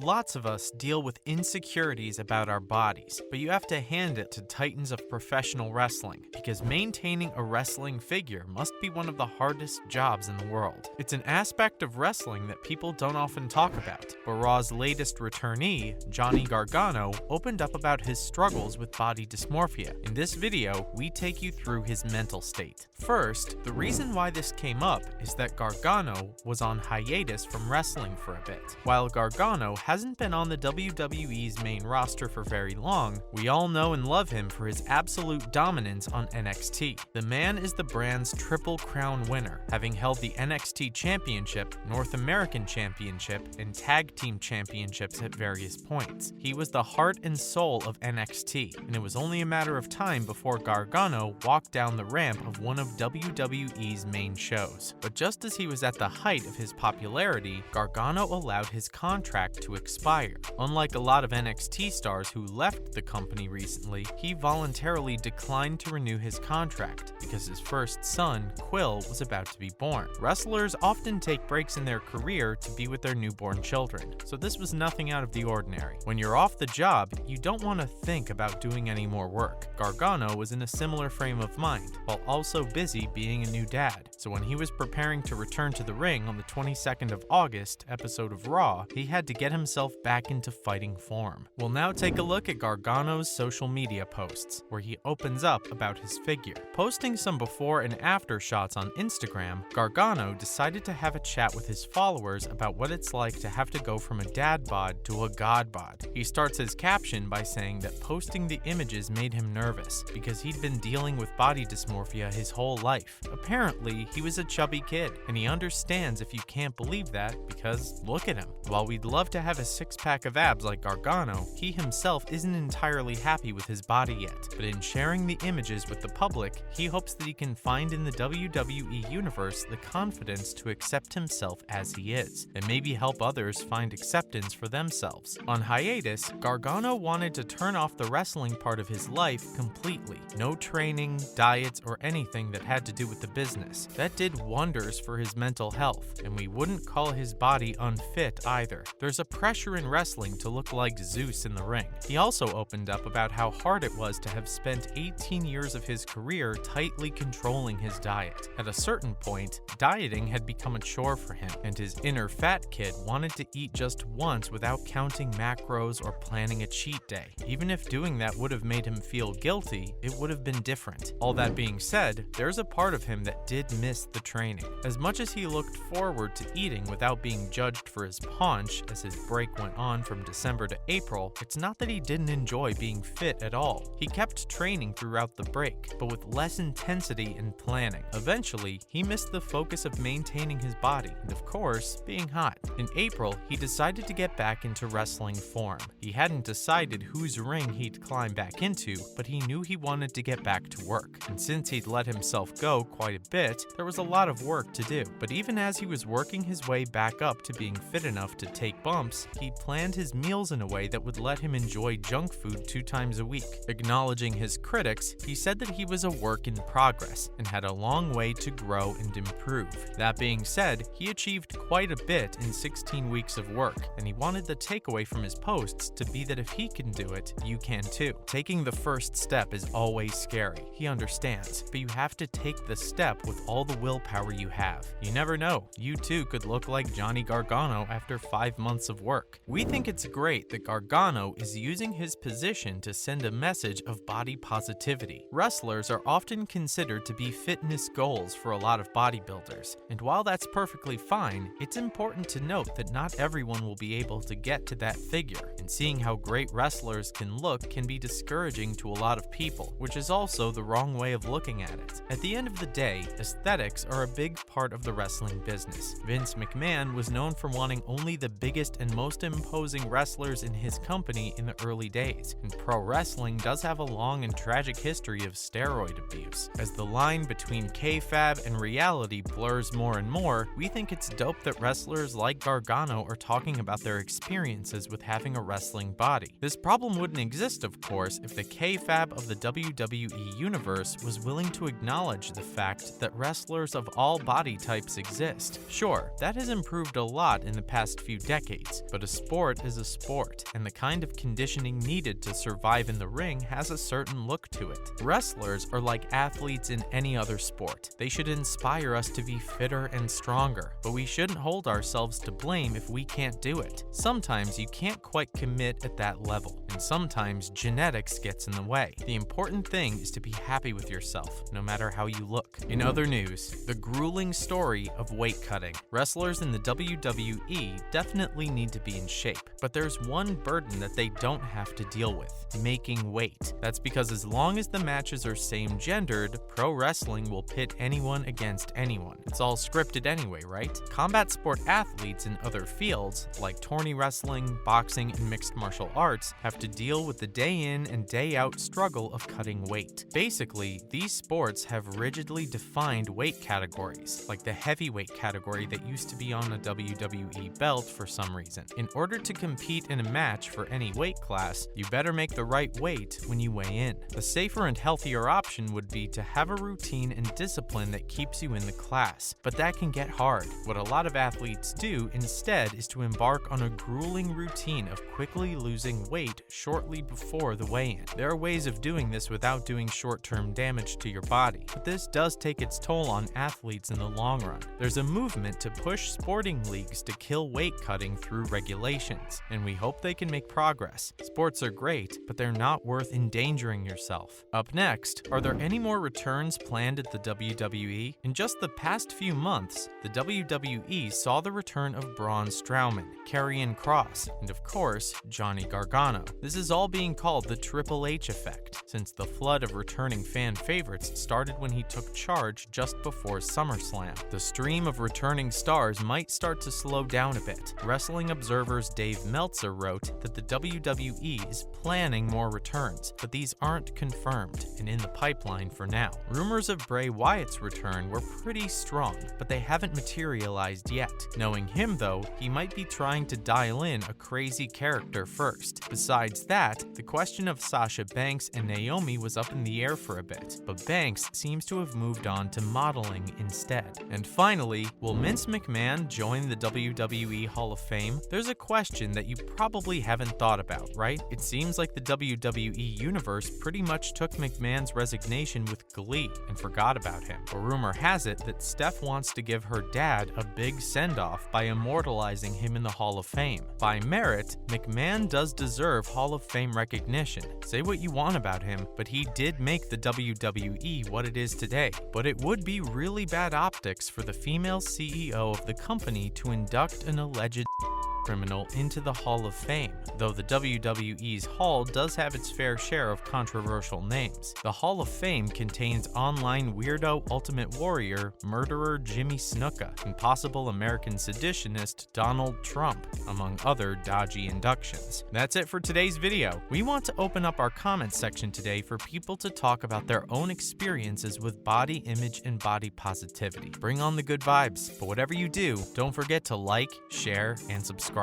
Lots of us deal with insecurities about our bodies, but you have to hand it to titans of professional wrestling, because maintaining a wrestling figure must be one of the hardest jobs in the world. It's an aspect of wrestling that people don't often talk about, but Raw's latest returnee, Johnny Gargano, opened up about his struggles with body dysmorphia. In this video, we take you through his mental state. First, the reason why this came up is that Gargano was on hiatus from wrestling for a bit. While Gargano hasn't been on the WWE's main roster for very long, we all know and love him for his absolute dominance on NXT. The man is the brand's Triple Crown winner, having held the NXT Championship, North American Championship, and Tag Team Championships at various points. He was the heart and soul of NXT, and it was only a matter of time before Gargano walked down the ramp of one of WWE's main shows. But just as he was at the height of his popularity, Gargano allowed his contract to expire. Unlike a lot of NXT stars who left the company recently, he voluntarily declined to renew his contract because his first son, Quill, was about to be born. Wrestlers often take breaks in their career to be with their newborn children, so this was nothing out of the ordinary. When you're off the job, you don't want to think about doing any more work. Gargano was in a similar frame of mind, while also busy being a new dad. So when he was preparing to return to the ring on the 22nd of August episode of Raw, he had to get himself back into fighting form. We'll now take a look at Gargano's social media posts, where he opens up about his figure. Posting some before and after shots on Instagram, Gargano decided to have a chat with his followers about what it's like to have to go from a dad bod to a god bod. He starts his caption by saying that posting the images made him nervous because he'd been dealing with body dysmorphia his whole life. Apparently, he was a chubby kid, and he understands if you can't believe that because look at him. While we'd love to have a six-pack of abs like Gargano, he himself isn't entirely happy with his body yet. But in sharing the images with the public, he hopes that he can find in the WWE universe the confidence to accept himself as he is, and maybe help others find acceptance for themselves. On hiatus, Gargano wanted to turn off the wrestling part of his life completely. No training, diets, or anything that had to do with the business. That did wonders for his mental health, and we wouldn't call his body unfit either. There's a pressure in wrestling to look like Zeus in the ring. He also opened up about how hard it was to have spent 18 years of his career tightly controlling his diet. At a certain point, dieting had become a chore for him, and his inner fat kid wanted to eat just once without counting macros or planning a cheat day. Even if doing that would have made him feel guilty, it would have been different. All that being said, there's a part of him that did miss the training. As much as he looked forward to eating without being judged for his paunch as his break went on from December to April, it's not that he didn't enjoy being fit at all. He kept training throughout the break, but with less intensity and planning. Eventually, he missed the focus of maintaining his body and, of course, being hot. In April, he decided to get back into wrestling form. He hadn't decided whose ring he'd climb back into, but he knew he wanted to get back to work. And since he'd let himself go quite a bit, there was a lot of work to do. But even as he was working his way back up to being fit enough to take bumps, he planned his meals in a way that would let him enjoy junk food 2 times a week. Acknowledging his critics, he said that he was a work in progress and had a long way to grow and improve. That being said, he achieved quite a bit in 16 weeks of work, and he wanted the takeaway from his posts to be that if he can do it, you can too. Taking the first step is always scary. He understands, but you have to take the step with all the willpower you have. You never know, you too could look like Johnny Gargano after 5 months of work. We think it's great that Gargano is using his position to send a message of body positivity. Wrestlers are often considered to be fitness goals for a lot of bodybuilders, and while that's perfectly fine, it's important to note that not everyone will be able to get to that figure, and seeing how great wrestlers can look can be discouraging to a lot of people, which is also the wrong way of looking at it. At the end of the day, aesthetics are a big part of the wrestling business. Vince McMahon was known for wanting only the biggest and most imposing wrestlers in his company in the early days, and pro wrestling does have a long and tragic history of steroid abuse. As the line between kayfabe and reality blurs more and more, we think it's dope that wrestlers like Gargano are talking about their experiences with having a wrestling body. This problem wouldn't exist, of course, if the kayfabe of the WWE universe was willing to acknowledge the fact that wrestlers of all body types exist. Sure, that has improved a lot in the past few decades, but a sport is a sport, and the kind of conditioning needed to survive in the ring has a certain look to it. Wrestlers are like athletes in any other sport. They should inspire us to be fitter and stronger, but we shouldn't hold ourselves to blame if we can't do it. Sometimes you can't quite commit at that level, and sometimes genetics gets in the way. The important thing is to be happy with yourself, no matter how you look. In other news, the grueling story of weight cutting. Wrestlers in the WWE definitely need to be in shape, but there's one burden that they don't have to deal with: making weight. That's because as long as the matches are same-gendered, pro wrestling will pit anyone against anyone. It's all scripted anyway, right? Combat sport athletes in other fields, like tourney wrestling, boxing, and mixed martial arts, have to deal with the day-in and day-out struggle of cutting weight. Basically, these sports have rigidly defined weight categories, like the heavyweight category that used to be on a WWE belt for some reason. In order to compete in a match for any weight class, you better make the right weight when you weigh in. The safer and healthier option would be to have a routine and discipline that keeps you in the class, but that can get hard. What a lot of athletes do instead is to embark on a grueling routine of quickly losing weight shortly before the weigh-in. There are ways of doing this without doing short-term damage to your body, but this does take its toll on athletes in the long run. There's a movement to push sporting leagues to kill weight cutting through regulations, and we hope they can make progress. Sports are great, but they're not worth endangering yourself. Up next, are there any more returns planned at the WWE? In just the past few months, the WWE saw the return of Braun Strowman, Karrion Kross, and of course, Johnny Gargano. This is all being called the Triple H effect, since the flood of returning fan favorites started when he took charge just before SummerSlam. The stream of returning stars might start to slow down a bit. Wrestling Observer's Dave Meltzer wrote that the WWE is planning more returns, but these aren't confirmed and in the pipeline for now. Rumors of Bray Wyatt's return were pretty strong, but they haven't materialized yet. Knowing him though, he might be trying to dial in a crazy character first. Besides that, the question of Sasha Banks and Naomi was up in the air for a bit, but Banks seems to have moved on to modeling instead. And finally, will Vince McMahon join the WWE Hall of Fame? There's a question that you probably haven't thought about, right? It seems like the WWE Universe pretty much took McMahon's resignation with glee and forgot about him. A rumor has it that Steph wants to give her dad a big send-off by immortalizing him in the Hall of Fame. By merit, McMahon does deserve Hall of Fame recognition. Say what you want about him, but he did make the WWE what it is today. But it would be really bad optics for the female CEO of the company to induct an alleged criminal into the Hall of Fame, though the WWE's Hall does have its fair share of controversial names. The Hall of Fame contains online weirdo Ultimate Warrior, murderer Jimmy Snuka, and possible American seditionist Donald Trump, among other dodgy inductions. That's it for today's video. We want to open up our comments section today for people to talk about their own experiences with body image and body positivity. Bring on the good vibes, but whatever you do, don't forget to like, share, and subscribe.